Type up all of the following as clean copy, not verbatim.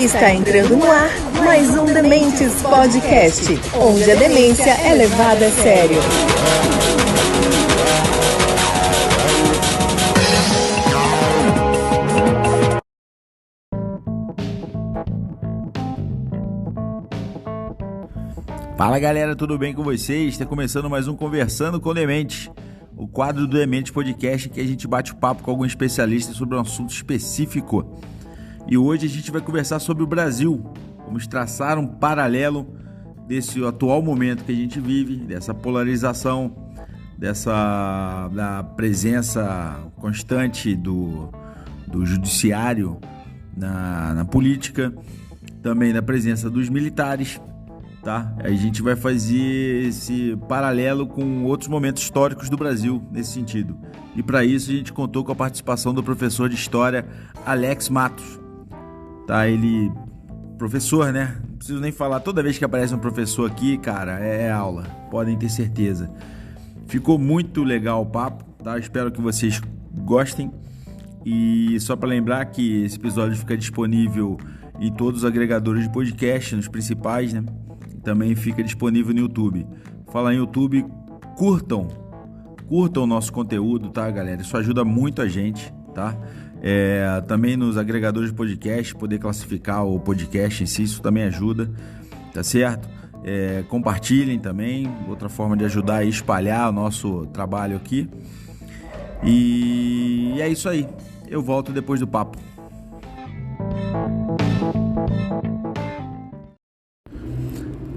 Está entrando no ar mais um Dementes Podcast, onde a demência é levada a sério. Fala galera, tudo bem com vocês? Está começando mais um Conversando com Dementes, o quadro do Dementes Podcast em que a gente bate o papo com algum especialista sobre um assunto específico. E hoje a gente vai conversar sobre o Brasil. Vamos traçar um paralelo desse atual momento que a gente vive, dessa polarização, da presença constante do judiciário na política, também da presença dos militares. Tá? A gente vai fazer esse paralelo com outros momentos históricos do Brasil nesse sentido. E para isso a gente contou com a participação do professor de História Alex Matos. Tá? Ele, professor, né? Não preciso nem falar, toda vez que aparece um professor aqui, cara, é aula, podem ter certeza. Ficou muito legal o papo, tá? Espero que vocês gostem. E só para lembrar que esse episódio fica disponível em todos os agregadores de podcast, nos principais, né? Também fica disponível no YouTube. Falar em YouTube, curtam o nosso conteúdo, tá, galera? Isso ajuda muito a gente, tá? Também nos agregadores de podcast, poder classificar o podcast em si, isso também ajuda, tá certo? Compartilhem também, outra forma de ajudar a espalhar o nosso trabalho aqui. E é isso aí, eu volto depois do papo.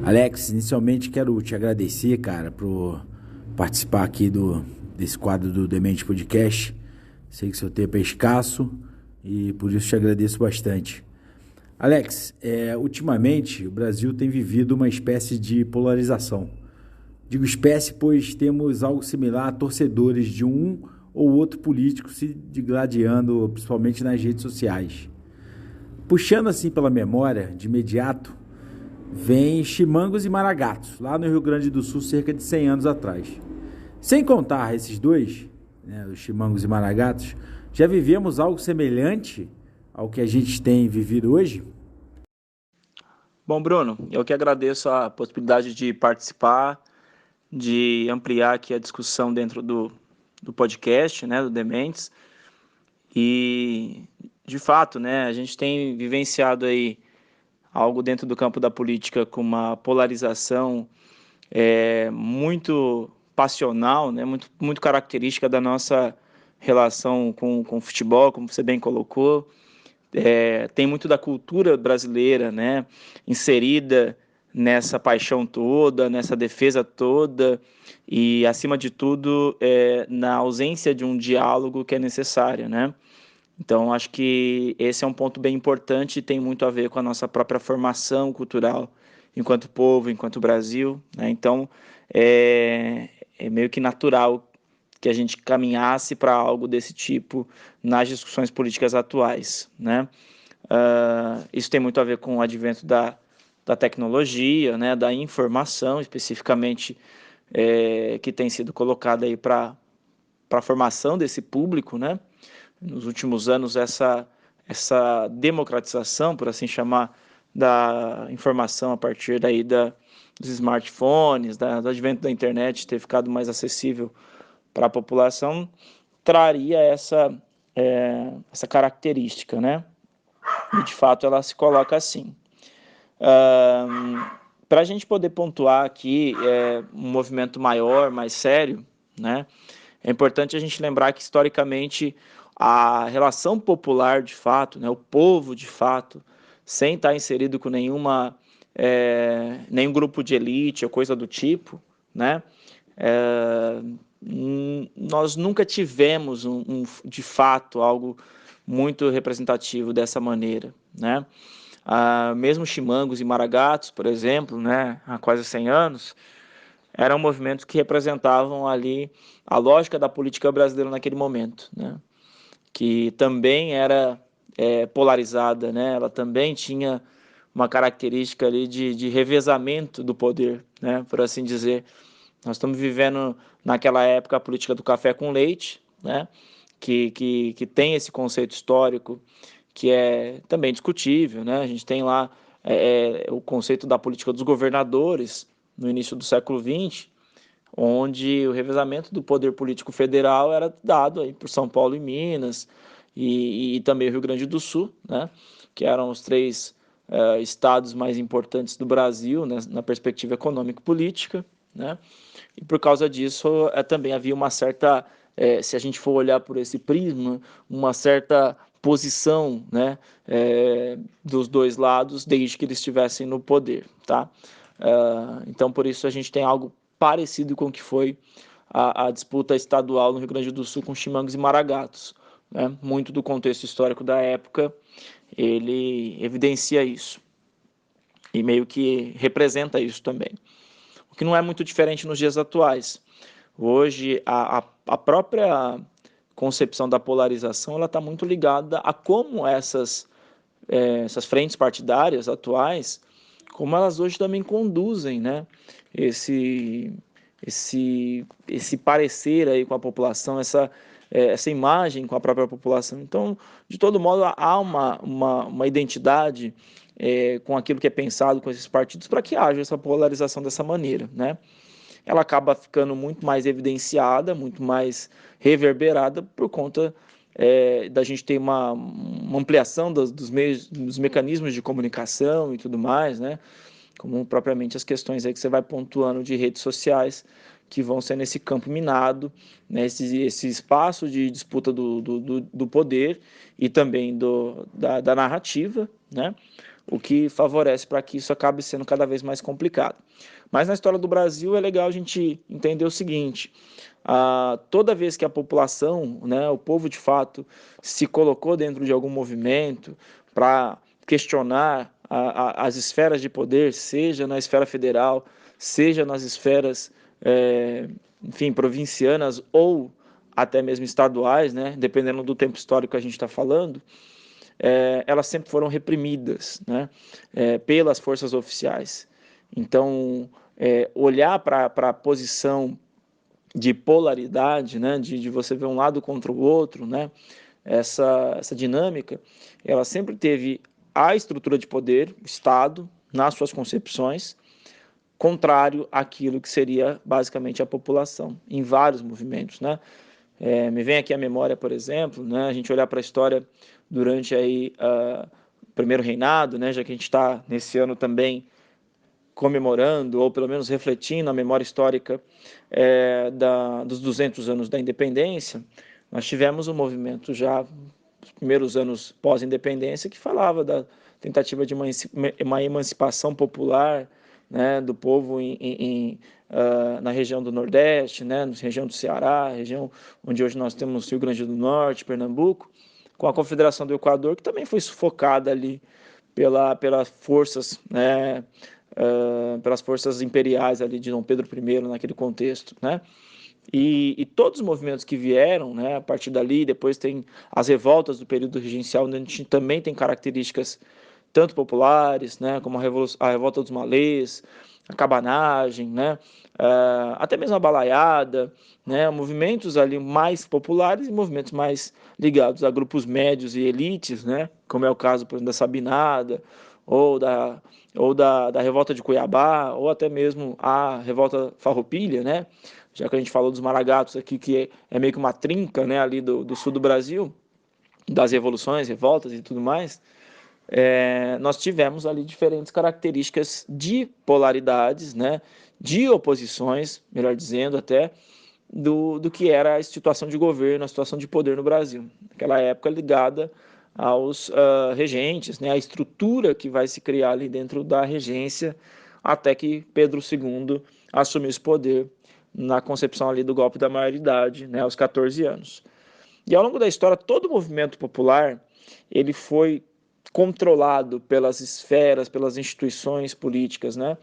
Alex, inicialmente quero te agradecer, cara, por participar aqui desse quadro do Demente Podcast. Sei que seu tempo é escasso e por isso te agradeço bastante. Alex, ultimamente o Brasil tem vivido uma espécie de polarização. Digo espécie, pois temos algo similar a torcedores de um ou outro político se digladiando, principalmente nas redes sociais. Puxando assim pela memória, de imediato, vem Chimangos e Maragatos, lá no Rio Grande do Sul, cerca de 100 anos atrás. Sem contar esses dois, né, os Chimangos e Maragatos, já vivemos algo semelhante ao que a gente tem vivido hoje? Bom, Bruno, eu que agradeço a possibilidade de participar, de ampliar aqui a discussão dentro do podcast, né, do Dementes. E, de fato, né, a gente tem vivenciado aí algo dentro do campo da política com uma polarização muito passional, né? Muito característica da nossa relação com o futebol, como você bem colocou. Tem muito da cultura brasileira, né? Inserida nessa paixão toda, nessa defesa toda e, acima de tudo, na ausência de um diálogo que é necessário, né? Então, acho que esse é um ponto bem importante e tem muito a ver com a nossa própria formação cultural enquanto povo, enquanto Brasil, né? Então, é meio que natural que a gente caminhasse para algo desse tipo nas discussões políticas atuais, né? Isso tem muito a ver com o advento da tecnologia, né? Da informação, especificamente, que tem sido colocada aí para a formação desse público, né? Nos últimos anos, essa democratização, por assim chamar, da informação a partir daí dos smartphones, do advento da internet ter ficado mais acessível para a população, traria essa característica, né? E, de fato, ela se coloca assim. Para a gente poder pontuar aqui um movimento maior, mais sério, né? É importante a gente lembrar que, historicamente, a relação popular, de fato, né, o povo, de fato, sem estar inserido com nenhum grupo de elite ou coisa do tipo, né, nós nunca tivemos, de fato, algo muito representativo dessa maneira, né? Mesmo Chimangos e Maragatos, por exemplo, né, há quase 100 anos, eram movimentos que representavam ali a lógica da política brasileira naquele momento, né? Que também era polarizada, né? Ela também tinha uma característica ali de revezamento do poder, né? Por assim dizer. Nós estamos vivendo naquela época a política do café com leite, né? Que tem esse conceito histórico que é também discutível, né? A gente tem lá o conceito da política dos governadores no início do século XX, onde o revezamento do poder político federal era dado aí por São Paulo e Minas, e também o Rio Grande do Sul, né? Que eram os três estados mais importantes do Brasil, né? Na perspectiva econômico-política, né? E por causa disso também havia uma certa, se a gente for olhar por esse prisma, uma certa posição, né, dos dois lados, desde que eles estivessem no poder, tá? Então, por isso a gente tem algo parecido com o que foi a disputa estadual no Rio Grande do Sul com chimangos e maragatos, né? Muito do contexto histórico da época, ele evidencia isso e meio que representa isso também. O que não é muito diferente nos dias atuais. Hoje, a própria concepção da polarização ela está muito ligada a como essas frentes partidárias atuais, como elas hoje também conduzem, né, esse parecer aí com a população, essa imagem com a própria população. Então, de todo modo, há uma identidade com aquilo que é pensado com esses partidos para que haja essa polarização dessa maneira, né? Ela acaba ficando muito mais evidenciada, muito mais reverberada por conta da gente ter uma ampliação dos meios, dos mecanismos de comunicação e tudo mais, né? Como propriamente as questões aí que você vai pontuando de redes sociais, que vão ser nesse campo minado, né? Esse espaço de disputa do poder e também da narrativa, né? O que favorece para que isso acabe sendo cada vez mais complicado. Mas na história do Brasil é legal a gente entender o seguinte: toda vez que a população, né, o povo de fato, se colocou dentro de algum movimento para questionar as esferas de poder, seja na esfera federal, seja nas esferas, enfim, provincianas ou até mesmo estaduais, né, dependendo do tempo histórico que a gente está falando, elas sempre foram reprimidas, né, pelas forças oficiais. Então, olhar para a posição de polaridade, né, de você ver um lado contra o outro, né, essa dinâmica, ela sempre teve a estrutura de poder, o Estado, nas suas concepções, contrário àquilo que seria basicamente a população, em vários movimentos, né? Me vem aqui à memória, por exemplo, né, a gente olhar para a história durante aí, o primeiro reinado, né, já que a gente está nesse ano também comemorando, ou pelo menos refletindo a memória histórica dos 200 anos da independência, nós tivemos um movimento já, nos primeiros anos pós-independência, que falava da tentativa de uma emancipação popular, né, do povo na região do Nordeste, né, na região do Ceará, região onde hoje nós temos Rio Grande do Norte, Pernambuco, com a Confederação do Equador, que também foi sufocada ali pelas forças, né, pelas forças imperiais ali de Dom Pedro I naquele contexto, né? E todos os movimentos que vieram, né, a partir dali, depois tem as revoltas do período regencial, onde a gente também tem características tanto populares, né, como a revolta dos malês, a cabanagem, né, até mesmo a balaiada, né, movimentos ali mais populares e movimentos mais ligados a grupos médios e elites, né, como é o caso, por exemplo, da Sabinada, ou da revolta de Cuiabá, ou até mesmo a revolta farroupilha, né, já que a gente falou dos maragatos aqui, que é meio que uma trinca, né, ali do sul do Brasil, das revoluções, revoltas e tudo mais, nós tivemos ali diferentes características de polaridades, né, de oposições, melhor dizendo até, do que era a situação de governo, a situação de poder no Brasil. Naquela época ligada aos regentes, né, a estrutura que vai se criar ali dentro da regência, até que Pedro II assumiu esse poder na concepção ali do golpe da maioridade, né, aos 14 anos. E ao longo da história, todo o movimento popular, ele foi controlado pelas esferas, pelas instituições políticas, né?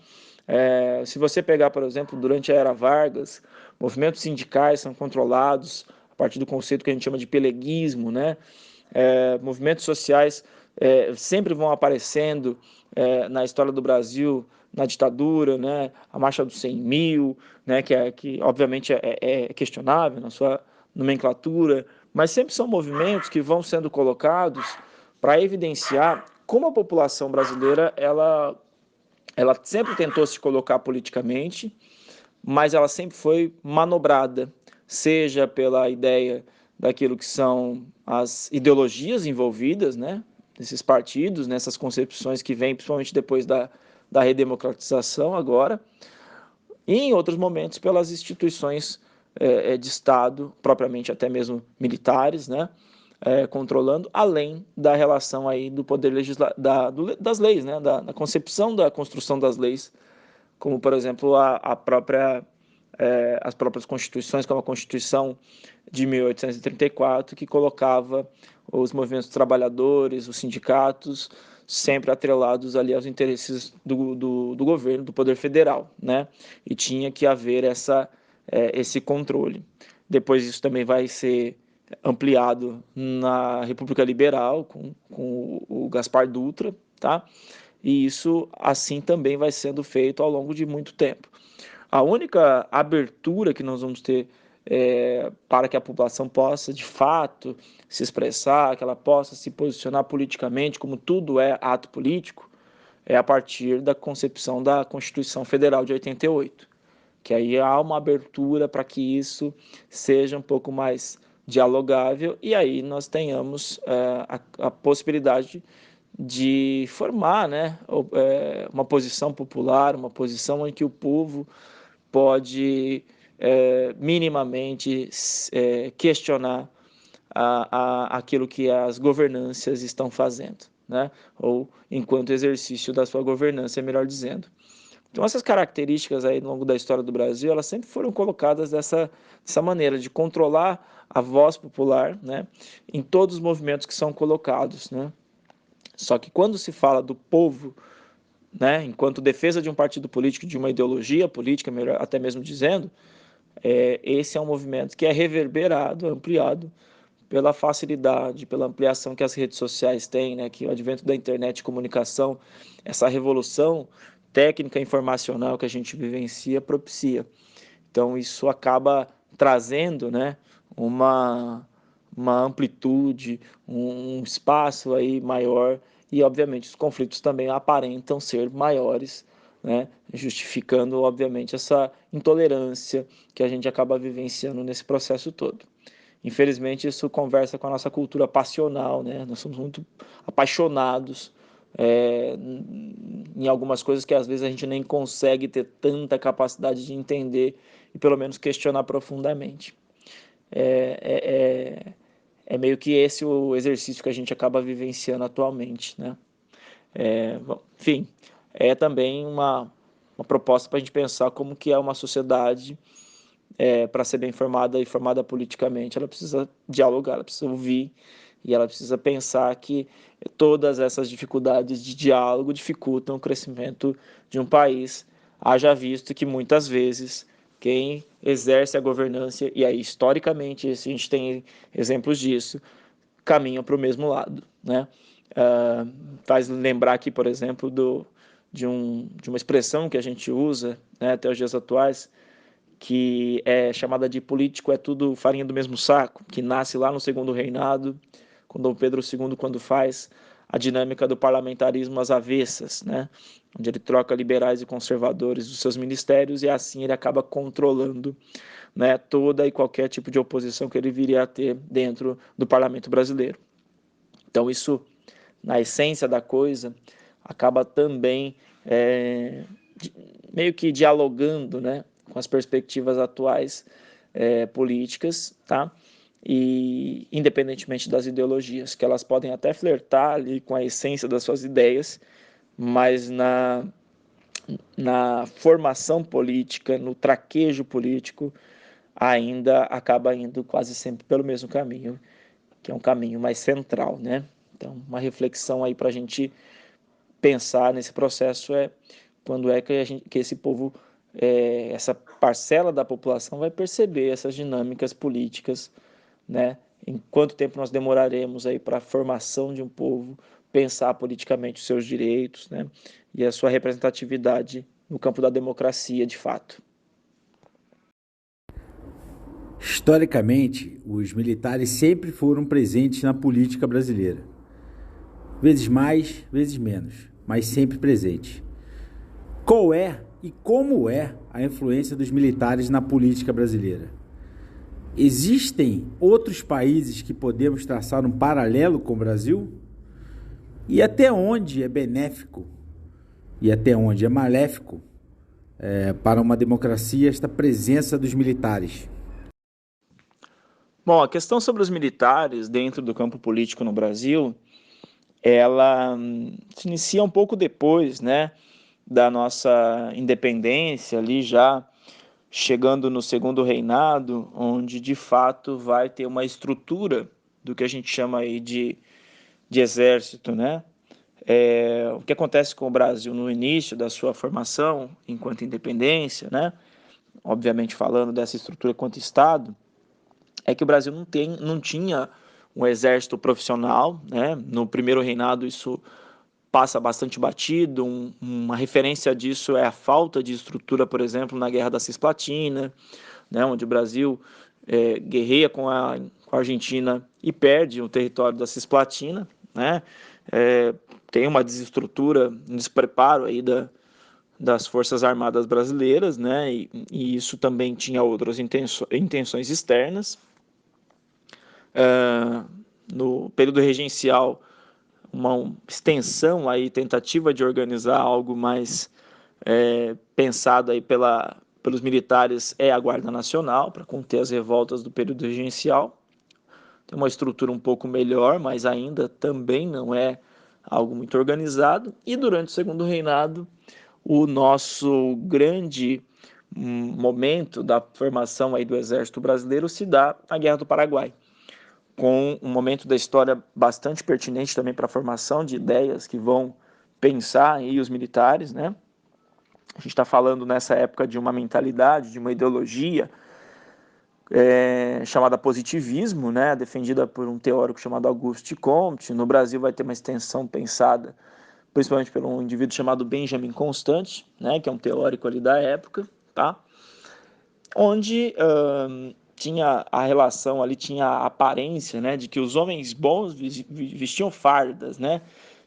Se você pegar, por exemplo, durante a Era Vargas, movimentos sindicais são controlados a partir do conceito que a gente chama de peleguismo, né? Movimentos sociais sempre vão aparecendo na história do Brasil, na ditadura, né? A Marcha dos 100 Mil, né? que obviamente é questionável na sua nomenclatura, mas sempre são movimentos que vão sendo colocados para evidenciar como a população brasileira ela sempre tentou se colocar politicamente, mas ela sempre foi manobrada, seja pela ideia daquilo que são as ideologias envolvidas, né, nesses partidos, nessas concepções que vêm principalmente depois da redemocratização agora, e em outros momentos pelas instituições de Estado, propriamente até mesmo militares, né, controlando, além da relação aí do poder das leis, né, da concepção da construção das leis, como, por exemplo, as próprias constituições, como a Constituição de 1834, que colocava os movimentos trabalhadores, os sindicatos, sempre atrelados ali aos interesses do governo, do poder federal, né? E tinha que haver esse controle. Depois isso também vai ser ampliado na República Liberal, com o Gaspar Dutra, tá? E isso assim também vai sendo feito ao longo de muito tempo. A única abertura que nós vamos ter para que a população possa, de fato, se expressar, que ela possa se posicionar politicamente, como tudo é ato político, é a partir da concepção da Constituição Federal de 88, que aí há uma abertura para que isso seja um pouco mais dialogável e aí nós tenhamos a possibilidade de formar, né, uma posição popular, uma posição em que o povo pode minimamente questionar aquilo que as governâncias estão fazendo, né? Ou enquanto exercício da sua governança, é melhor dizendo. Então, essas características aí, ao longo da história do Brasil, elas sempre foram colocadas dessa maneira, de controlar a voz popular, né, em todos os movimentos que são colocados, né? Só que quando se fala do povo, né, enquanto defesa de um partido político, de uma ideologia política, melhor até mesmo dizendo, esse é um movimento que é reverberado, ampliado pela facilidade, pela ampliação que as redes sociais têm, né, que o advento da internet de comunicação, essa revolução técnica informacional que a gente vivencia propicia. Então isso acaba trazendo, né, uma amplitude, um espaço aí maior e obviamente os conflitos também aparentam ser maiores, né, justificando obviamente essa intolerância que a gente acaba vivenciando nesse processo todo. Infelizmente isso conversa com a nossa cultura passional, né? Nós somos muito apaixonados em algumas coisas que às vezes a gente nem consegue ter tanta capacidade de entender e pelo menos questionar profundamente. É meio que esse o exercício que a gente acaba vivenciando atualmente, né? Bom, enfim, é também uma proposta para a gente pensar como que é uma sociedade para ser bem formada e formada politicamente, ela precisa dialogar, ela precisa ouvir e ela precisa pensar que todas essas dificuldades de diálogo dificultam o crescimento de um país, haja visto que muitas vezes quem exerce a governança, e aí historicamente a gente tem exemplos disso, caminham para o mesmo lado, né? Faz lembrar aqui, por exemplo, de uma expressão que a gente usa, né, até os dias atuais, que é chamada de político é tudo farinha do mesmo saco, que nasce lá no segundo reinado, com Dom Pedro II, quando faz a dinâmica do parlamentarismo às avessas, né? Onde ele troca liberais e conservadores dos seus ministérios e assim ele acaba controlando, né, toda e qualquer tipo de oposição que ele viria a ter dentro do parlamento brasileiro. Então isso, na essência da coisa, acaba também meio que dialogando, né, com as perspectivas atuais políticas, tá? E independentemente das ideologias, que elas podem até flertar ali com a essência das suas ideias, mas na formação política, no traquejo político, ainda acaba indo quase sempre pelo mesmo caminho, que é um caminho mais central, né? Então, uma reflexão aí para a gente pensar nesse processo quando é que esse povo, essa parcela da população vai perceber essas dinâmicas políticas, né? Em quanto tempo nós demoraremos aí para a formação de um povo pensar politicamente os seus direitos, né? E a sua representatividade no campo da democracia, de fato. Historicamente, os militares sempre foram presentes na política brasileira. vezes mais, vezes menos, mas sempre presente. Qual é e como é a influência dos militares na política brasileira? Existem outros países que podemos traçar um paralelo com o Brasil? E até onde é benéfico e até onde é maléfico para uma democracia esta presença dos militares? Bom, a questão sobre os militares dentro do campo político no Brasil, ela se inicia um pouco depois, né, da nossa independência, ali já chegando no segundo reinado, onde de fato vai ter uma estrutura do que a gente chama aí de exército, né? O que acontece com o Brasil no início da sua formação enquanto independência, né? Obviamente falando dessa estrutura quanto Estado, é que o Brasil não tinha um exército profissional, né? No primeiro reinado isso passa bastante batido, uma referência disso é a falta de estrutura, por exemplo, na Guerra da Cisplatina, né? Onde o Brasil guerreia com a Argentina e perde o território da Cisplatina, né? Tem uma desestrutura, um despreparo aí das Forças Armadas brasileiras, né? E isso também tinha outras intenções externas. No período regencial, uma extensão aí, tentativa de organizar algo mais pensado aí pelos militares é a Guarda Nacional, para conter as revoltas do período regencial. Tem uma estrutura um pouco melhor, mas ainda também não é algo muito organizado. E durante o segundo reinado, o nosso grande momento da formação aí do Exército Brasileiro se dá na Guerra do Paraguai, com um momento da história bastante pertinente também para a formação de ideias que vão pensar aí os militares, né? A gente está falando nessa época de uma mentalidade, de uma ideologia chamada positivismo, né? Defendida por um teórico chamado Auguste Comte. No Brasil vai ter uma extensão pensada principalmente por um indivíduo chamado Benjamin Constant, né? Que é um teórico ali da época, tá? Onde tinha a relação ali, tinha a aparência, né, de que os homens bons vestiam fardas, né,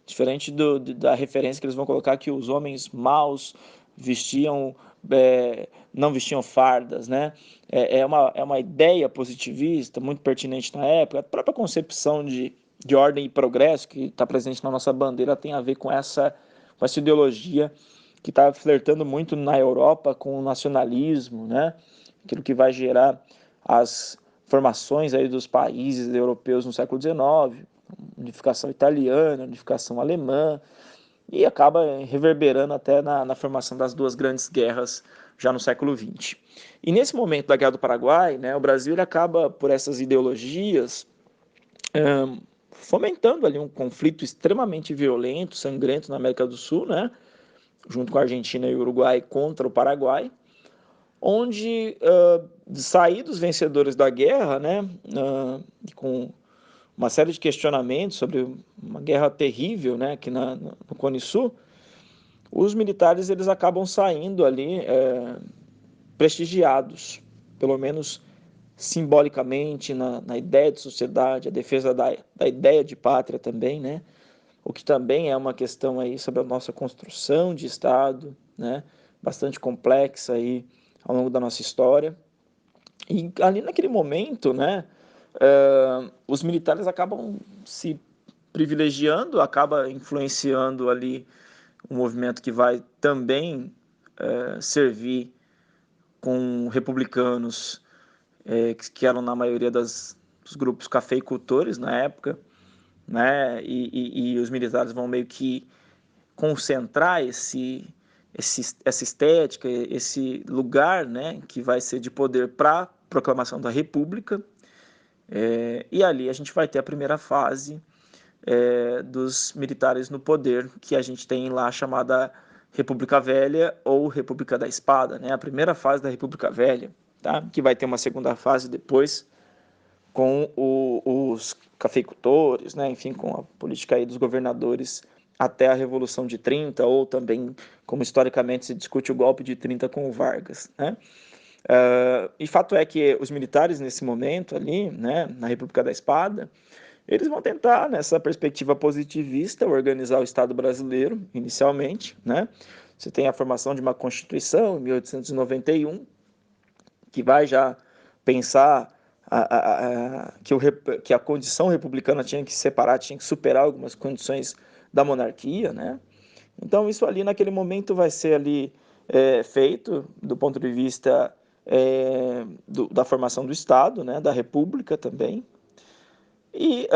diferente da referência que eles vão colocar que os homens maus vestiam, não vestiam fardas, né, é uma ideia positivista muito pertinente na época. A própria concepção de ordem e progresso que está presente na nossa bandeira tem a ver com essa ideologia que está flertando muito na Europa com o nacionalismo, né, aquilo que vai gerar as formações aí dos países europeus no século XIX, unificação italiana, unificação alemã, e acaba reverberando até na formação das duas grandes guerras já no século XX. E nesse momento da Guerra do Paraguai, né, o Brasil ele acaba, por essas ideologias, fomentando ali um conflito extremamente violento, sangrento na América do Sul, né, junto com a Argentina e o Uruguai contra o Paraguai, onde saídos vencedores da guerra, né, com uma série de questionamentos sobre uma guerra terrível, né, aqui no Cone Sul, os militares eles acabam saindo ali prestigiados, pelo menos simbolicamente, na ideia de sociedade, a defesa da ideia de pátria também, né, o que também é uma questão aí sobre a nossa construção de Estado, né, bastante complexa aí ao longo da nossa história. E ali naquele momento, né, os militares acabam se privilegiando, acaba influenciando ali um movimento que vai também servir com republicanos que eram na maioria dos grupos cafeicultores na época, né, e os militares vão meio que concentrar essa estética, esse lugar, né, que vai ser de poder para a proclamação da República. E ali a gente vai ter a primeira fase dos militares no poder, que a gente tem lá chamada República Velha ou República da Espada, né? A primeira fase da República Velha, tá? Que vai ter uma segunda fase depois com os cafeicultores, né? Enfim, com a política aí dos governadores até a Revolução de 30, ou também, como historicamente se discute, o golpe de 30 com o Vargas, né? E fato é que os militares nesse momento ali, né, na República da Espada, Eles vão tentar, nessa perspectiva positivista, organizar o Estado brasileiro, inicialmente, né? Você tem a formação de uma Constituição, em 1891, que vai já pensar que a condição republicana tinha que separar, tinha que superar algumas condições da monarquia, né? Então, isso ali, naquele momento, vai ser ali feito do ponto de vista da formação do Estado, né? Da República também. E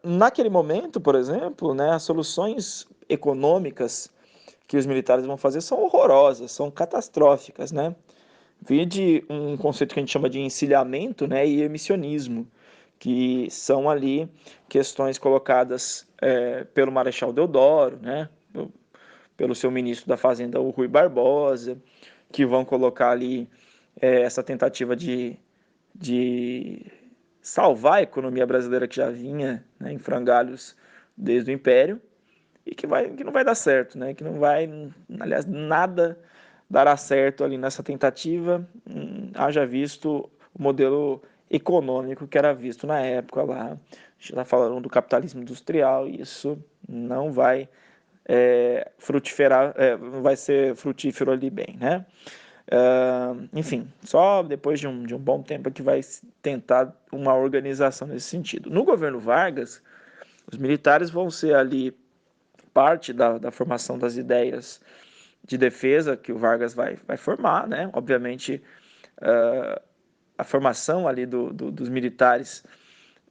naquele momento, por exemplo, né, as soluções econômicas que os militares vão fazer são horrorosas, são catastróficas, né? Vide um conceito que a gente chama de encilhamento, né, e emissionismo, que são ali questões colocadas pelo Marechal Deodoro, né, pelo seu ministro da Fazenda, o Rui Barbosa, que vão colocar ali essa tentativa de salvar a economia brasileira que já vinha, né, em frangalhos desde o Império, e que não vai dar certo, né? Que não vai, aliás, nada dará certo ali nessa tentativa, haja visto o modelo econômico que era visto na época lá. A gente está falando do capitalismo industrial e isso não vai frutificar, não vai ser frutífero ali bem, né? Enfim, só depois de um bom tempo que vai tentar uma organização nesse sentido. No governo Vargas, os militares vão ser ali parte da formação das ideias de defesa que o Vargas vai formar, né? Obviamente, a formação ali dos militares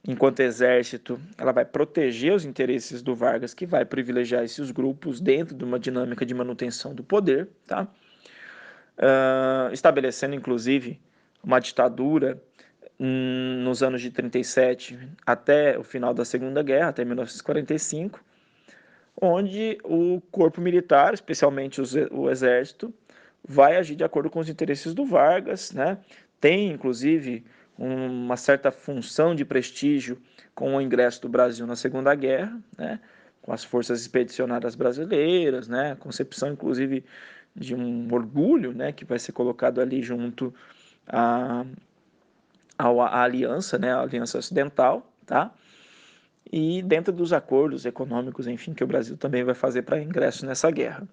enquanto exército, ela vai proteger os interesses do Vargas, que vai privilegiar esses grupos dentro de uma dinâmica de manutenção do poder, tá? Estabelecendo, inclusive, uma ditadura nos anos de 37 até o final da Segunda Guerra, até 1945, onde o corpo militar, especialmente o exército, vai agir de acordo com os interesses do Vargas, né? Tem, inclusive, uma certa função de prestígio com o ingresso do Brasil na Segunda Guerra, né? Com as forças expedicionárias brasileiras, né? A concepção, inclusive, de um orgulho, né? Que vai ser colocado ali junto à aliança, né? A Aliança Ocidental, tá? E dentro dos acordos econômicos, enfim, que o Brasil também vai fazer para ingresso nessa guerra.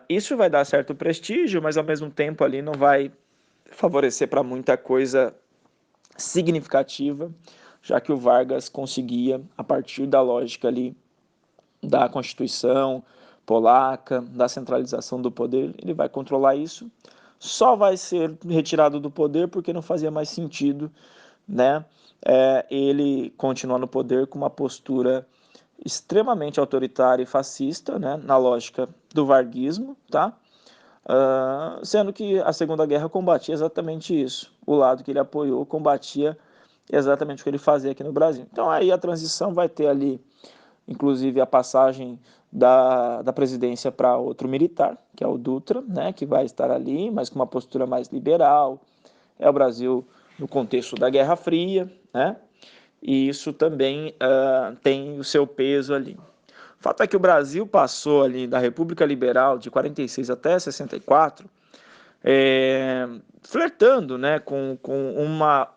Isso vai dar certo prestígio, mas ao mesmo tempo ali não vai favorecer para muita coisa significativa, já que o Vargas conseguia, a partir da lógica ali da Constituição polaca, da centralização do poder, ele vai controlar isso. Só vai ser retirado do poder porque não fazia mais sentido, né? Ele continuar no poder com uma postura extremamente autoritária e fascista, né? Na lógica do varguismo, tá? Sendo que a Segunda Guerra combatia exatamente isso. O lado que ele apoiou combatia exatamente o que ele fazia aqui no Brasil. Então aí a transição vai ter ali, inclusive, a passagem da presidência para outro militar, que é o Dutra, né, que vai estar ali, mas com uma postura mais liberal. É o Brasil no contexto da Guerra Fria, né? E isso também tem o seu peso ali. O fato é que o Brasil passou ali da República Liberal de 46 até 64, flertando, né, com uma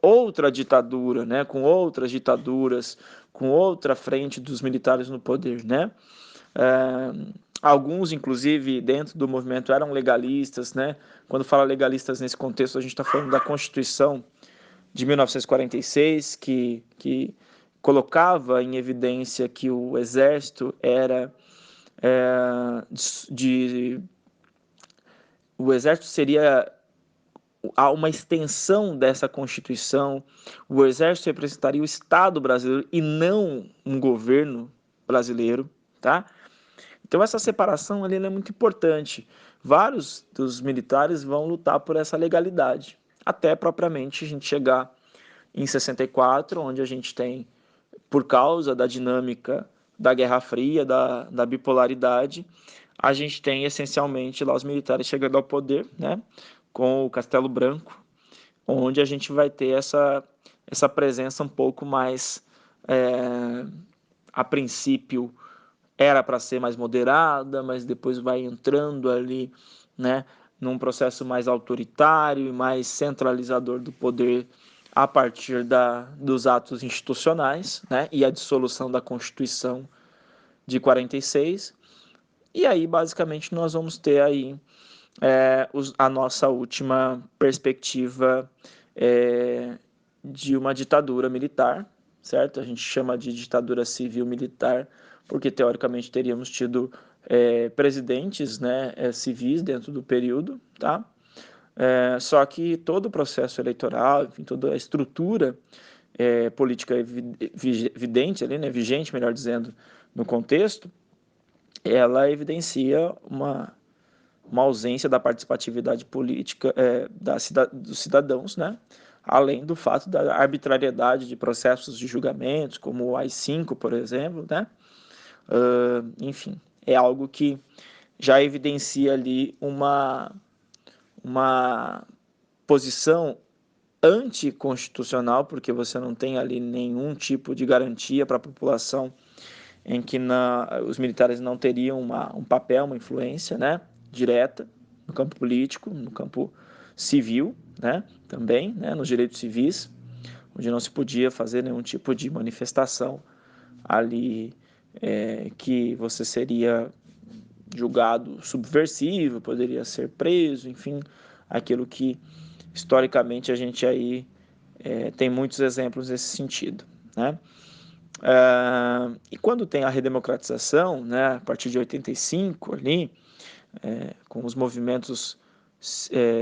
outra ditadura, né, com outras ditaduras, com outra frente dos militares no poder, né? Alguns, inclusive, dentro do movimento eram legalistas, né? Quando fala legalistas nesse contexto, a gente está falando da Constituição de 1946, que colocava em evidência que o exército era o exército seria uma extensão dessa Constituição, o exército representaria o Estado brasileiro e não um governo brasileiro, tá? Então essa separação ali é muito importante. Vários dos militares vão lutar por essa legalidade, até propriamente a gente chegar em 64, onde a gente tem, por causa da dinâmica da Guerra Fria, da bipolaridade, a gente tem essencialmente lá os militares chegando ao poder, né, com o Castelo Branco, onde a gente vai ter essa presença um pouco mais, a princípio, era para ser mais moderada, mas depois vai entrando ali, né, num processo mais autoritário e mais centralizador do poder a partir dos atos institucionais, né, e a dissolução da Constituição de 46. E aí, basicamente, nós vamos ter aí a nossa última perspectiva de uma ditadura militar, certo? A gente chama de ditadura civil-militar, porque teoricamente teríamos tido presidentes, né, civis dentro do período, tá? Só que todo o processo eleitoral, enfim, toda a estrutura política evidente ali, né, vigente, melhor dizendo, no contexto, ela evidencia uma ausência da participatividade política dos cidadãos, né? Além do fato da arbitrariedade de processos de julgamentos, como o AI-5, por exemplo, né? Enfim, é algo que já evidencia ali uma posição anticonstitucional, porque você não tem ali nenhum tipo de garantia para a população em que os militares não teriam um papel, uma influência, né, direta no campo político, no campo civil, né, também, né, nos direitos civis, onde não se podia fazer nenhum tipo de manifestação ali que você seria julgado subversivo, poderia ser preso, enfim, aquilo que historicamente a gente aí tem muitos exemplos nesse sentido, né? E quando tem a redemocratização, né, a partir de 85 ali, com os movimentos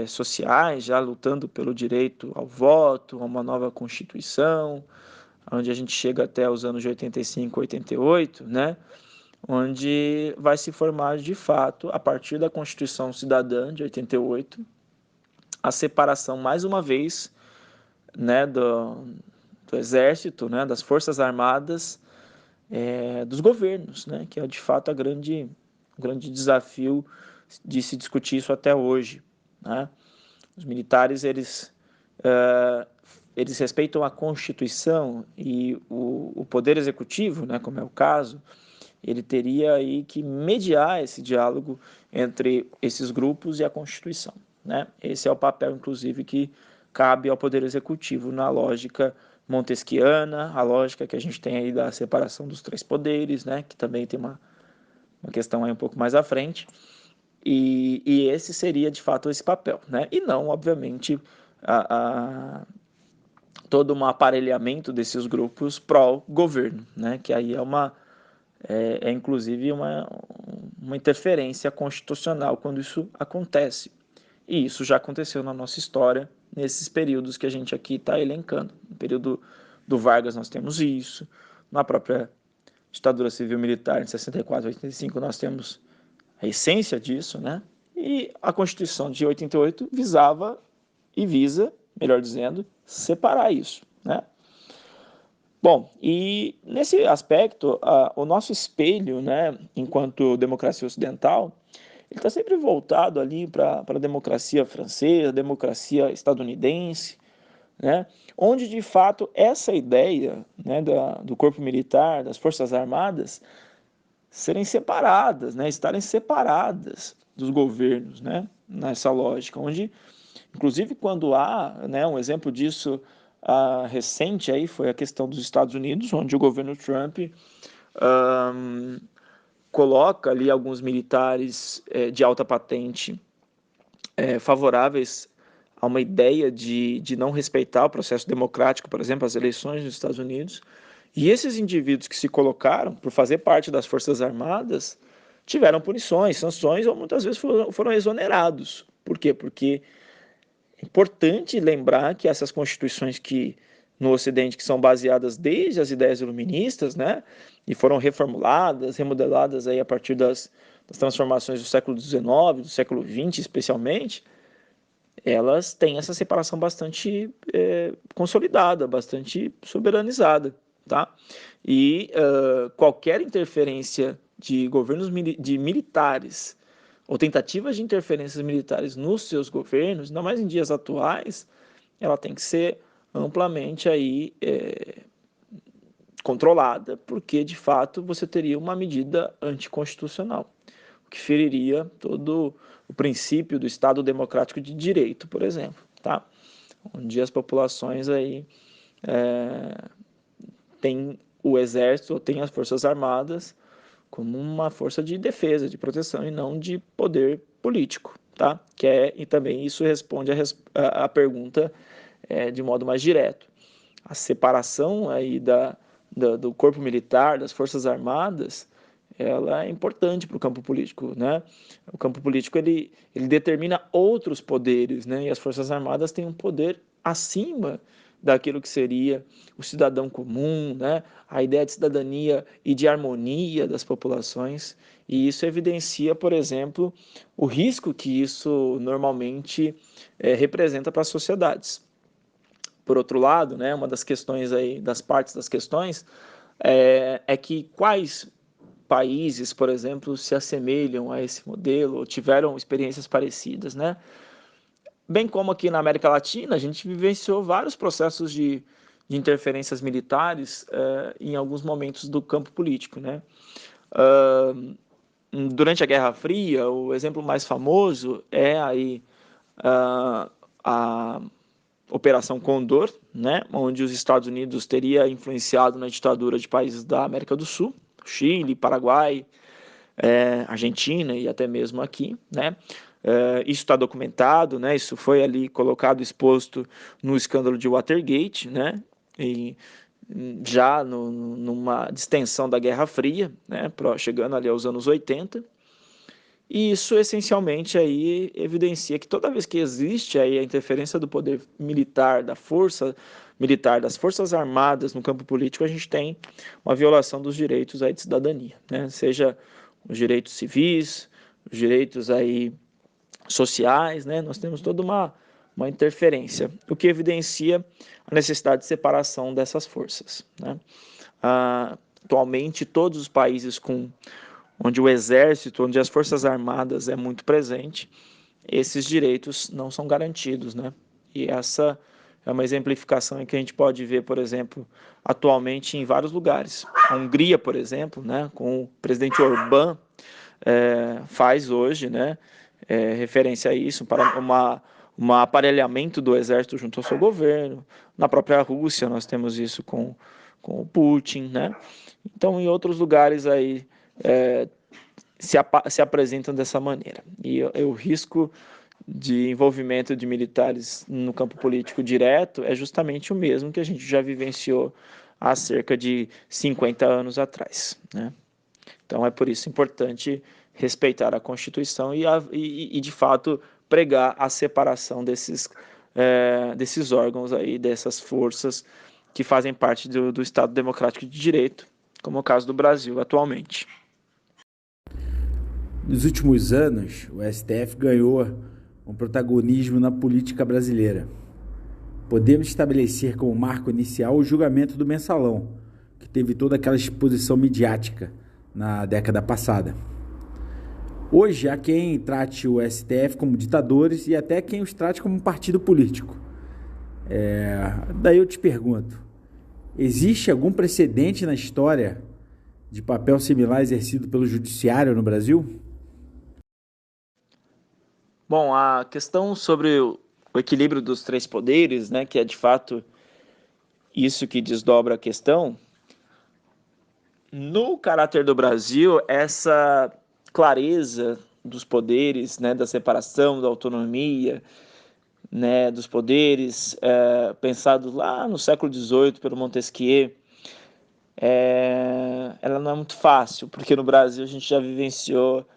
sociais já lutando pelo direito ao voto, a uma nova Constituição, onde a gente chega até os anos de 85, 88, né, onde vai se formar de fato, a partir da Constituição Cidadã de 88, a separação mais uma vez, né, do Exército, né, das Forças Armadas, dos governos, né, que é de fato o grande desafio de se discutir isso até hoje, né? Os militares eles respeitam a Constituição e o Poder Executivo, né, como é o caso, ele teria aí que mediar esse diálogo entre esses grupos e a Constituição, né? Esse é o papel, inclusive, que cabe ao Poder Executivo na lógica montesquiana, a lógica que a gente tem aí da separação dos três poderes, né, que também tem uma questão aí um pouco mais à frente, e esse seria de fato esse papel, né, e não, obviamente, todo um aparelhamento desses grupos pró-governo, né, que aí é inclusive uma interferência constitucional quando isso acontece, e isso já aconteceu na nossa história, nesses períodos que a gente aqui está elencando. No período do Vargas nós temos isso, na própria ditadura civil-militar em 64 e 85 nós temos a essência disso, né? E a Constituição de 88 visava e visa, melhor dizendo, separar isso, né? Bom, e nesse aspecto, o nosso espelho, né, enquanto democracia ocidental, ele está sempre voltado ali para a democracia francesa, democracia estadunidense, né? Onde, de fato, essa ideia, né, do corpo militar, das forças armadas, serem separadas, né, estarem separadas dos governos, né, nessa lógica, onde, inclusive, quando há, né, um exemplo disso recente aí foi a questão dos Estados Unidos, onde o governo Trump coloca ali alguns militares de alta patente favoráveis a uma ideia de não respeitar o processo democrático, por exemplo, as eleições nos Estados Unidos. E esses indivíduos que se colocaram por fazer parte das Forças Armadas tiveram punições, sanções, ou muitas vezes foram exonerados. Por quê? Porque é importante lembrar que essas constituições que no Ocidente, que são baseadas desde as ideias iluministas, né, e foram reformuladas, remodeladas aí a partir das transformações do século XIX, do século XX especialmente, elas têm essa separação bastante consolidada, bastante soberanizada, tá? E qualquer interferência de governos de militares ou tentativas de interferências militares nos seus governos, ainda mais em dias atuais, ela tem que ser amplamente aí controlada, porque de fato você teria uma medida anticonstitucional, o que feriria todo o princípio do Estado Democrático de Direito, por exemplo, tá? onde as populações aí têm o exército, ou têm as forças armadas como uma força de defesa, de proteção e não de poder político, tá? E também isso responde a pergunta de modo mais direto. A separação aí do corpo militar, das forças armadas, ela é importante para o campo político, né? O campo político ele determina outros poderes, né? E as forças armadas têm um poder acima daquilo que seria o cidadão comum, né? A ideia de cidadania e de harmonia das populações, e isso evidencia, por exemplo, o risco que isso normalmente representa para as sociedades. Por outro lado, né, uma das questões aí, das partes das questões, é que quais países, por exemplo, se assemelham a esse modelo ou tiveram experiências parecidas, né? Bem como aqui na América Latina, a gente vivenciou vários processos de interferências militares em alguns momentos do campo político, né? Durante a Guerra Fria, o exemplo mais famoso é aí a Operação Condor, né? Onde os Estados Unidos teria influenciado na ditadura de países da América do Sul, Chile, Paraguai, Argentina e até mesmo aqui, né? Isso está documentado, né? Isso foi ali colocado, exposto no escândalo de Watergate, né? E já numa distensão da Guerra Fria, né? Chegando ali aos anos 80. E isso essencialmente aí evidencia que toda vez que existe aí a interferência do poder militar, da força militar, das forças armadas no campo político, a gente tem uma violação dos direitos aí de cidadania, né? Seja os direitos civis, os direitos aí sociais, né? Nós temos toda uma interferência, o que evidencia a necessidade de separação dessas forças, né? Atualmente, todos os países onde o exército, onde as forças armadas é muito presente, esses direitos não são garantidos, né? E essa é uma exemplificação que a gente pode ver, por exemplo, atualmente em vários lugares. A Hungria, por exemplo, né, com o presidente Orbán, faz hoje, né, referência a isso, para um aparelhamento do exército junto ao seu governo. Na própria Rússia nós temos isso com o Putin, né? Então, em outros lugares aí se apresentam dessa maneira. E o risco de envolvimento de militares no campo político direto é justamente o mesmo que a gente já vivenciou há cerca de 50 anos atrás, né? Então, é por isso importante respeitar a Constituição e de fato, pregar a separação desses órgãos aí, dessas forças que fazem parte do Estado Democrático de Direito, como é o caso do Brasil atualmente. Nos últimos anos, o STF ganhou um protagonismo na política brasileira. Podemos estabelecer como marco inicial o julgamento do Mensalão, que teve toda aquela exposição midiática na década passada. Hoje, há quem trate o STF como ditadores e até quem os trate como um partido político. Daí eu te pergunto, existe algum precedente na história de papel similar exercido pelo judiciário no Brasil? Bom, a questão sobre o equilíbrio dos três poderes, né, que é de fato isso que desdobra a questão, no caráter do Brasil, essa clareza dos poderes, né, da separação, da autonomia, né, dos poderes, pensados lá no século XVIII pelo Montesquieu, ela não é muito fácil, porque no Brasil a gente já vivenciou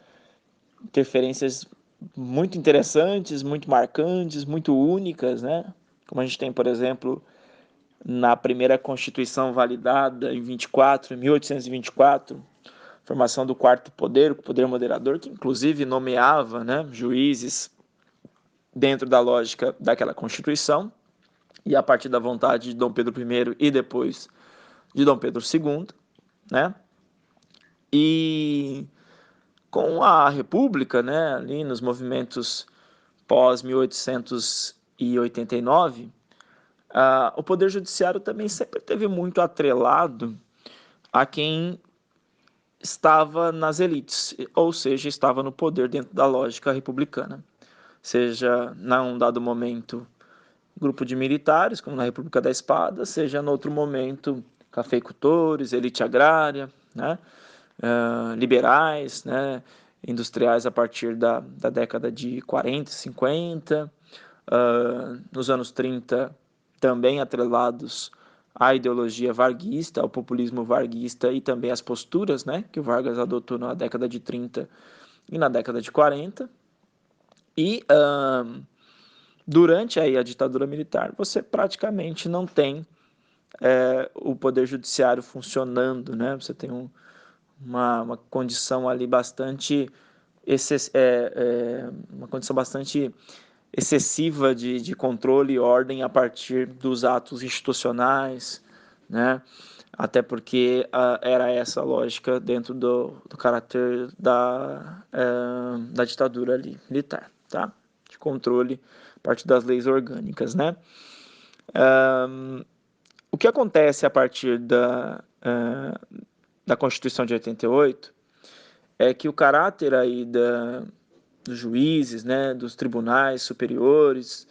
interferências muito interessantes, muito marcantes, muito únicas, né? Como a gente tem, por exemplo, na primeira Constituição validada em 1824, formação do quarto poder, o poder moderador, que inclusive nomeava, né, juízes dentro da lógica daquela Constituição, e a partir da vontade de Dom Pedro I e depois de Dom Pedro II, né? E com a República, né, ali nos movimentos pós-1889, o Poder Judiciário também sempre teve muito atrelado a quem estava nas elites, ou seja, estava no poder dentro da lógica republicana. Seja, num dado momento, grupo de militares, como na República da Espada, seja, no outro momento, cafeicultores, elite agrária, né? Liberais, né? Industriais a partir da década de 40 e 50, nos anos 30 também atrelados à ideologia varguista, ao populismo varguista e também às posturas, né, que o Vargas adotou na década de 30 e na década de 40. E durante aí a ditadura militar, você praticamente não tem o poder judiciário funcionando, né? Você tem uma condição ali bastante uma condição bastante excessiva de controle e ordem a partir dos atos institucionais, né? Até porque era essa a lógica dentro do caráter da ditadura ali, militar, tá? De controle a partir das leis orgânicas, né? O que acontece a partir da Constituição de 88 é que o caráter aí dos juízes, né, dos tribunais superiores,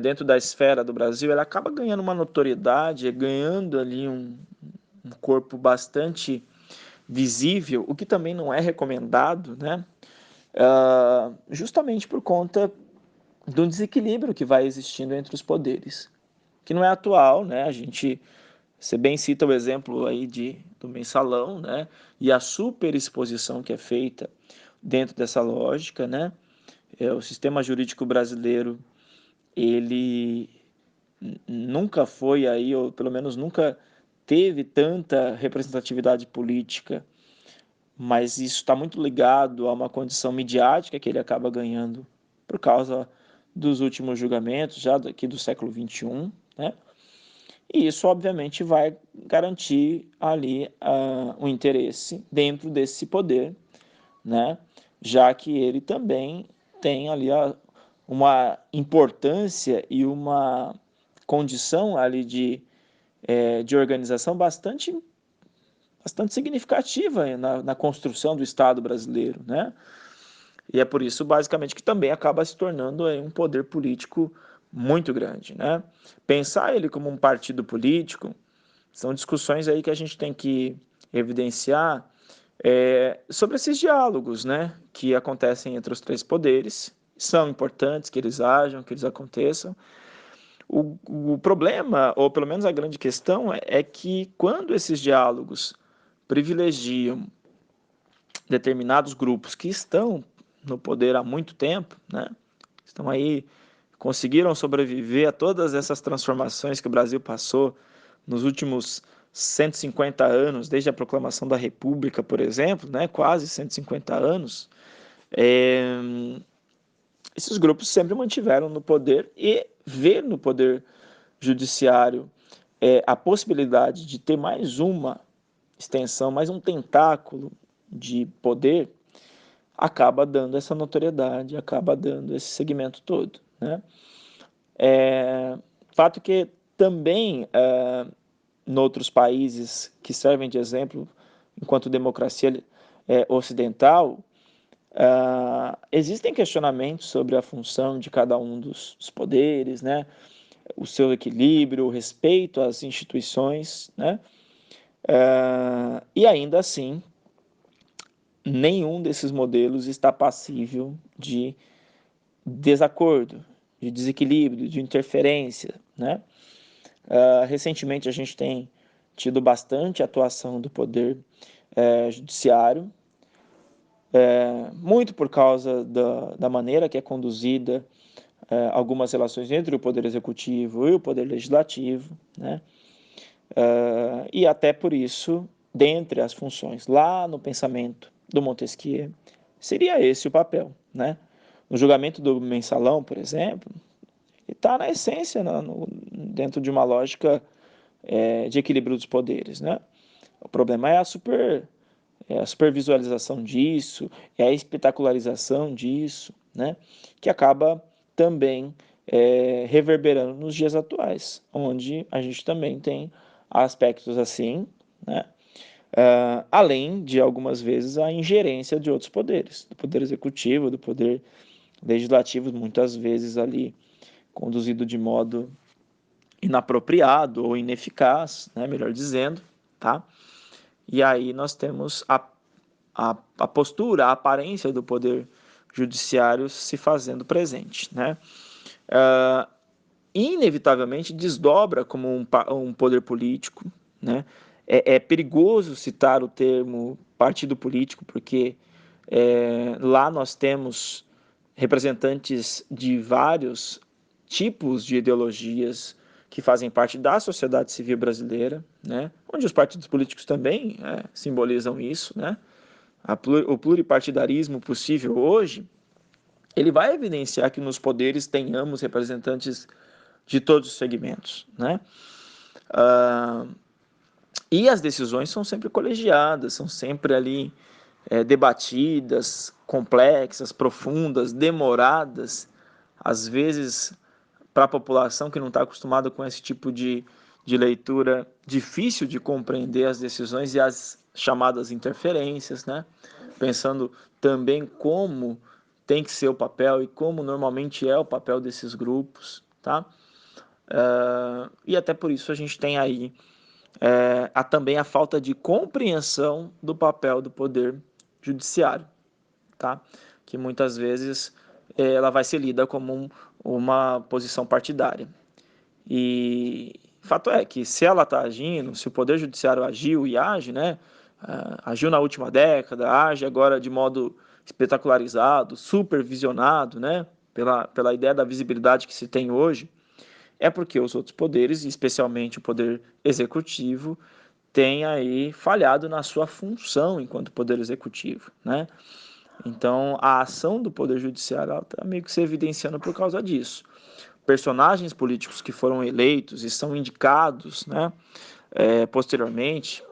dentro da esfera do Brasil, ela acaba ganhando uma notoriedade, ganhando ali um corpo bastante visível, o que também não é recomendado, né, justamente por conta do desequilíbrio que vai existindo entre os poderes, que não é atual, né, você bem cita o exemplo aí do mensalão, né, e a superexposição que é feita dentro dessa lógica, né, o sistema jurídico brasileiro, ele nunca foi aí, ou pelo menos nunca teve tanta representatividade política, mas isso está muito ligado a uma condição midiática que ele acaba ganhando por causa dos últimos julgamentos, já aqui do século XXI, né? E isso, obviamente, vai garantir ali o interesse dentro desse poder, né? Já que ele também tem ali uma importância e uma condição ali de organização bastante significativa na construção do Estado brasileiro, né? E é por isso, basicamente, que também acaba se tornando um poder político muito grande, né? Pensar ele como um partido político são discussões aí que a gente tem que evidenciar sobre esses diálogos, né, que acontecem entre os três poderes. São importantes que eles hajam, que eles aconteçam. O problema, ou pelo menos a grande questão, é que quando esses diálogos privilegiam determinados grupos que estão no poder há muito tempo, né, estão aí, conseguiram sobreviver a todas essas transformações que o Brasil passou nos últimos 150 anos, desde a proclamação da República, por exemplo, né, quase 150 anos, esses grupos sempre mantiveram no poder, e ver no poder judiciário a possibilidade de ter mais uma extensão, mais um tentáculo de poder, acaba dando essa notoriedade, acaba dando esse segmento todo, né? Fato que também, em outros países que servem de exemplo enquanto democracia ocidental, existem questionamentos sobre a função de cada um dos poderes, né? O seu equilíbrio, o respeito às instituições, né? E ainda assim, nenhum desses modelos está passível de desacordo, de desequilíbrio, de interferência, né? Recentemente a gente tem tido bastante atuação do poder judiciário, muito por causa da maneira que é conduzida algumas relações entre o poder executivo e o poder legislativo, né? E até por isso, dentre as funções, lá no pensamento do Montesquieu, seria esse o papel, né? No julgamento do mensalão, por exemplo, está na essência, dentro de uma lógica de equilíbrio dos poderes, né? O problema é a supervisualização disso, é a espetacularização disso, né? Que acaba também reverberando nos dias atuais, onde a gente também tem aspectos assim, né? Além de algumas vezes a ingerência de outros poderes, do poder executivo, do poder legislativo, muitas vezes ali conduzido de modo inapropriado ou ineficaz, né, melhor dizendo, tá? E aí nós temos a postura, a aparência do poder judiciário se fazendo presente, né? Inevitavelmente desdobra como um poder político, né? É perigoso citar o termo partido político, porque lá nós temos representantes de vários tipos de ideologias que fazem parte da sociedade civil brasileira, né? Onde os partidos políticos também simbolizam isso, né? O pluripartidarismo possível hoje, ele vai evidenciar que nos poderes tenhamos representantes de todos os segmentos, né? E as decisões são sempre colegiadas, são sempre ali debatidas, complexas, profundas, demoradas, às vezes para a população que não está acostumada com esse tipo de leitura, difícil de compreender as decisões e as chamadas interferências, né? Pensando também como tem que ser o papel e como normalmente é o papel desses grupos, tá? E até por isso a gente tem aí também a falta de compreensão do papel do poder judiciário, tá? Que muitas vezes ela vai ser lida como uma posição partidária. E fato é que se ela está agindo, se o Poder Judiciário agiu e age, né? Agiu na última década, age agora de modo espetacularizado, supervisionado, né? Pela ideia da visibilidade que se tem hoje, é porque os outros poderes, especialmente o Poder Executivo, tem aí falhado na sua função enquanto Poder Executivo, né? Então, a ação do Poder Judiciário está meio que se evidenciando por causa disso. Personagens políticos que foram eleitos e são indicados, né, posteriormente,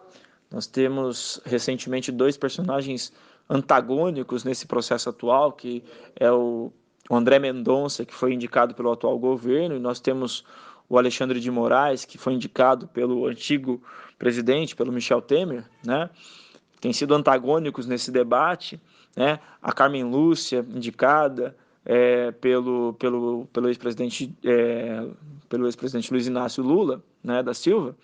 nós temos recentemente 2 personagens antagônicos nesse processo atual, que é o André Mendonça, que foi indicado pelo atual governo, e nós temos o Alexandre de Moraes, que foi indicado pelo antigo presidente, pelo Michel Temer, né? Tem sido antagônicos nesse debate, né? A Carmen Lúcia, indicada pelo ex-presidente Luiz Inácio Lula, né, da Silva,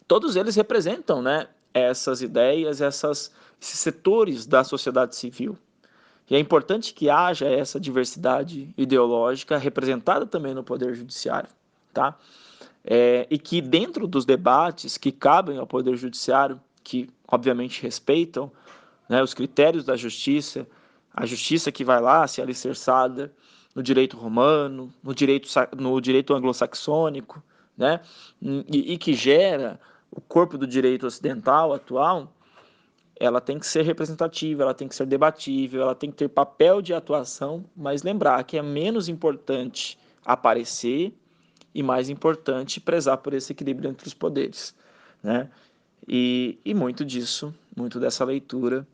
todos eles representam, né, essas ideias, esses setores da sociedade civil. E é importante que haja essa diversidade ideológica representada também no Poder Judiciário, tá? E que dentro dos debates que cabem ao Poder Judiciário, que obviamente respeitam, né, os critérios da justiça, a justiça que vai lá ser alicerçada no direito romano, no direito anglo-saxônico, né, e que gera o corpo do direito ocidental atual, ela tem que ser representativa, ela tem que ser debatível, ela tem que ter papel de atuação, mas lembrar que é menos importante aparecer e mais importante prezar por esse equilíbrio entre os poderes, né? E muito disso, muito dessa leitura,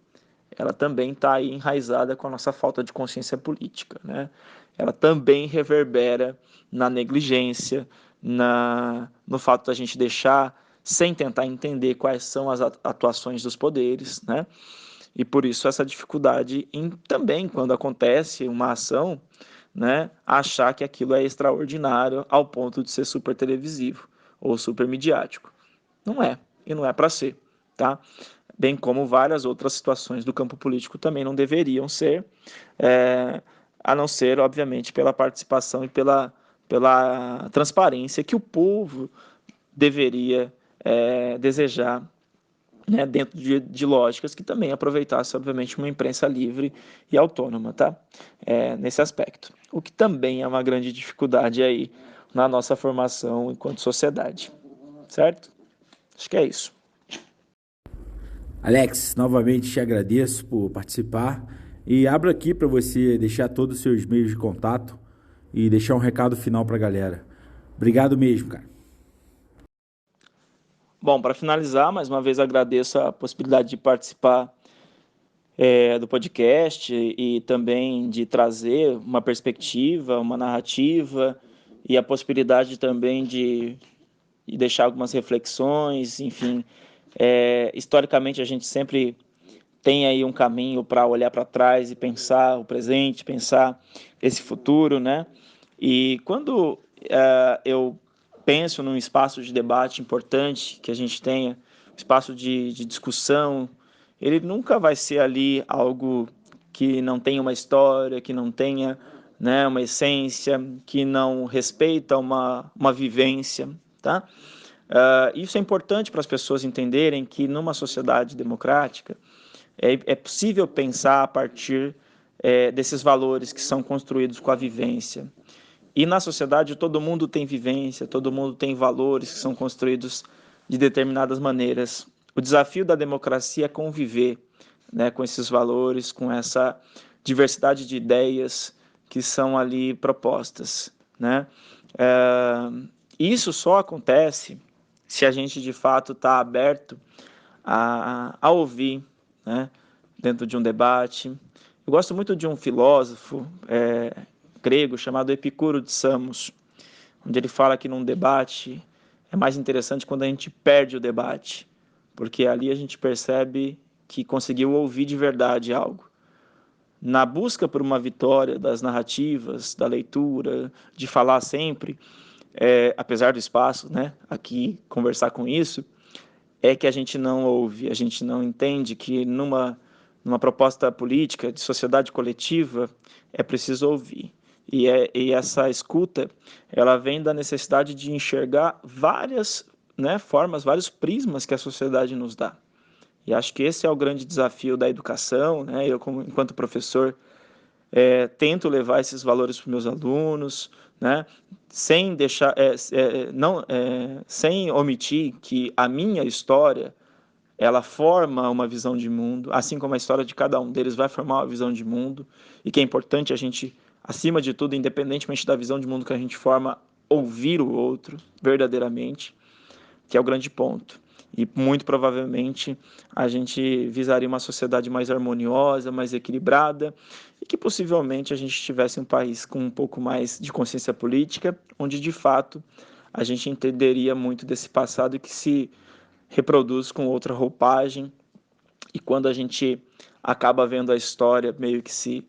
ela também está aí enraizada com a nossa falta de consciência política, né? Ela também reverbera na negligência, no fato da gente deixar sem tentar entender quais são as atuações dos poderes, né? E por isso essa dificuldade em também, quando acontece uma ação, né, achar que aquilo é extraordinário ao ponto de ser super televisivo ou super midiático. Não é, e não é para ser, tá? Bem como várias outras situações do campo político também não deveriam ser, a não ser, obviamente, pela participação e pela transparência que o povo deveria desejar, né, dentro de lógicas que também aproveitasse, obviamente, uma imprensa livre e autônoma, tá? Nesse aspecto. O que também é uma grande dificuldade aí na nossa formação enquanto sociedade, certo? Acho que é isso. Alex, novamente te agradeço por participar e abro aqui para você deixar todos os seus meios de contato e deixar um recado final para a galera. Obrigado mesmo, cara. Bom, para finalizar, mais uma vez agradeço a possibilidade de participar do podcast e também de trazer uma perspectiva, uma narrativa e a possibilidade também de deixar algumas reflexões, enfim. Historicamente, a gente sempre tem aí um caminho para olhar para trás e pensar o presente, pensar esse futuro, né? E quando eu penso num espaço de debate importante que a gente tenha, espaço de discussão, ele nunca vai ser ali algo que não tenha uma história, que não tenha, né, uma essência, que não respeita uma vivência, tá? Isso é importante para as pessoas entenderem que numa sociedade democrática é possível pensar a partir desses valores que são construídos com a vivência. E na sociedade todo mundo tem vivência, todo mundo tem valores que são construídos de determinadas maneiras. O desafio da democracia é conviver, né, com esses valores, com essa diversidade de ideias que são ali propostas, né? Isso só acontece se a gente de fato está aberto a ouvir, né, dentro de um debate. Eu gosto muito de um filósofo grego chamado Epicuro de Samos, onde ele fala que num debate é mais interessante quando a gente perde o debate, porque ali a gente percebe que conseguiu ouvir de verdade algo. Na busca por uma vitória das narrativas, da leitura, de falar sempre, apesar do espaço, né, aqui conversar com isso, é que a gente não ouve, a gente não entende que numa proposta política de sociedade coletiva é preciso ouvir. E essa escuta, ela vem da necessidade de enxergar várias, né, formas, vários prismas que a sociedade nos dá. E acho que esse é o grande desafio da educação, né? Eu, enquanto professor, tento levar esses valores para os meus alunos, né? Sem deixar, sem omitir que a minha história ela forma uma visão de mundo, assim como a história de cada um deles vai formar uma visão de mundo, e que é importante a gente, acima de tudo, independentemente da visão de mundo que a gente forma, ouvir o outro verdadeiramente, que é o grande ponto. E muito provavelmente a gente visaria uma sociedade mais harmoniosa, mais equilibrada, e que possivelmente a gente tivesse um país com um pouco mais de consciência política, onde de fato a gente entenderia muito desse passado que se reproduz com outra roupagem, e quando a gente acaba vendo a história meio que se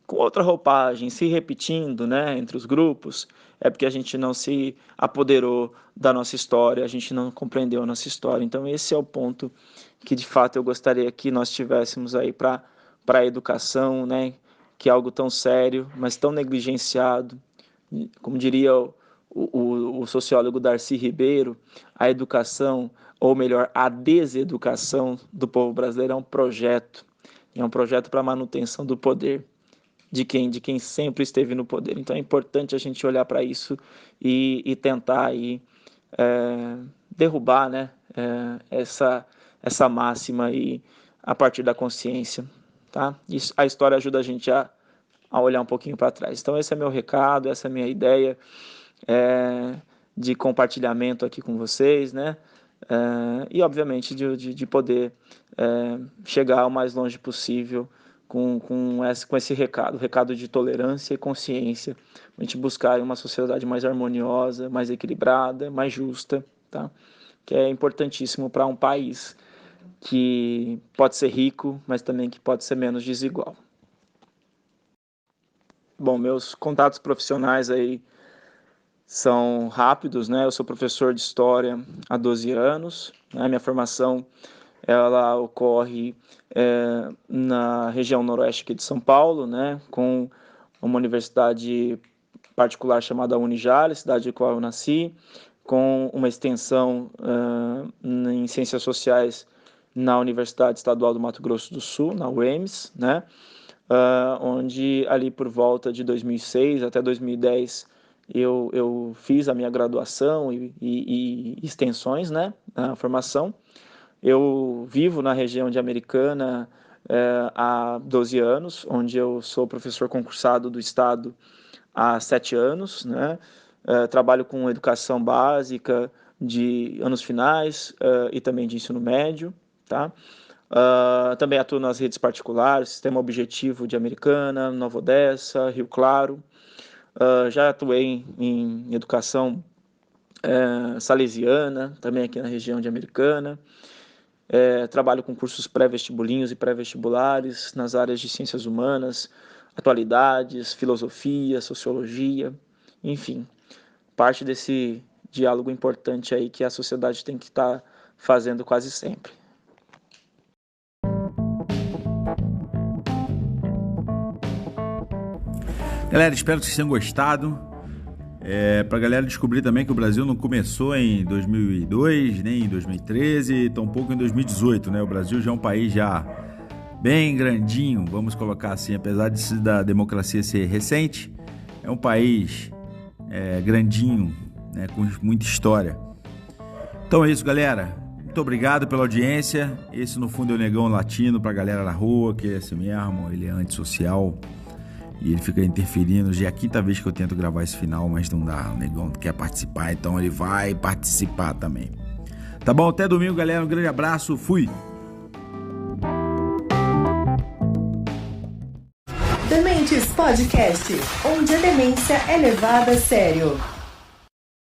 com outra roupagem, se repetindo, né, entre os grupos, é porque a gente não se apoderou da nossa história, a gente não compreendeu a nossa história. Então esse é o ponto que de fato eu gostaria que nós tivéssemos aí para a educação, né, que é algo tão sério, mas tão negligenciado. Como diria o sociólogo Darcy Ribeiro, a educação, ou melhor, a deseducação do povo brasileiro é um projeto para a manutenção do poder de quem sempre esteve no poder. Então é importante a gente olhar para isso e tentar aí, derrubar, né, essa máxima aí a partir da consciência, tá? Isso, a história ajuda a gente a olhar um pouquinho para trás. Então esse é meu recado, essa é a minha ideia de compartilhamento aqui com vocês, né? E obviamente de poder chegar o mais longe possível com esse recado, o recado de tolerância e consciência, a gente buscar uma sociedade mais harmoniosa, mais equilibrada, mais justa, tá? Que é importantíssimo para um país que pode ser rico, mas também que pode ser menos desigual. Bom, meus contatos profissionais aí são rápidos, né? Eu sou professor de História há 12 anos, né? Minha formação ela ocorre na região noroeste aqui de São Paulo, né? Com uma universidade particular chamada Unijales, cidade em qual eu nasci, com uma extensão em Ciências Sociais na Universidade Estadual do Mato Grosso do Sul, na UEMS, né? Onde ali por volta de 2006 até 2010 eu fiz a minha graduação e extensões, né, na formação. Eu vivo na região de Americana há 12 anos, onde eu sou professor concursado do Estado há 7 anos, né? Trabalho com educação básica de anos finais e também de ensino médio, tá? Também atuo nas redes particulares, Sistema Objetivo de Americana, Nova Odessa, Rio Claro. Já atuei em educação salesiana, também aqui na região de Americana. trabalho com cursos pré-vestibulinhos e pré-vestibulares nas áreas de ciências humanas, atualidades, filosofia, sociologia, enfim, parte desse diálogo importante aí que a sociedade tem que estar fazendo quase sempre. Galera, espero que vocês tenham gostado. Pra galera descobrir também que o Brasil não começou em 2002, nem em 2013, tampouco em 2018, né? O Brasil já é um país já bem grandinho, vamos colocar assim, apesar da democracia ser recente, é um país grandinho, né? Com muita história. Então é isso, galera. Muito obrigado pela audiência. Esse, no fundo, é o Negão Latino pra galera na rua, que é assim mesmo, ele é antissocial. E ele fica interferindo. Já é a quinta vez que eu tento gravar esse final, mas não dá. O Negão quer participar, então ele vai participar também. Tá bom? Até domingo, galera. Um grande abraço. Fui! Dementes Podcast, onde a demência é levada a sério.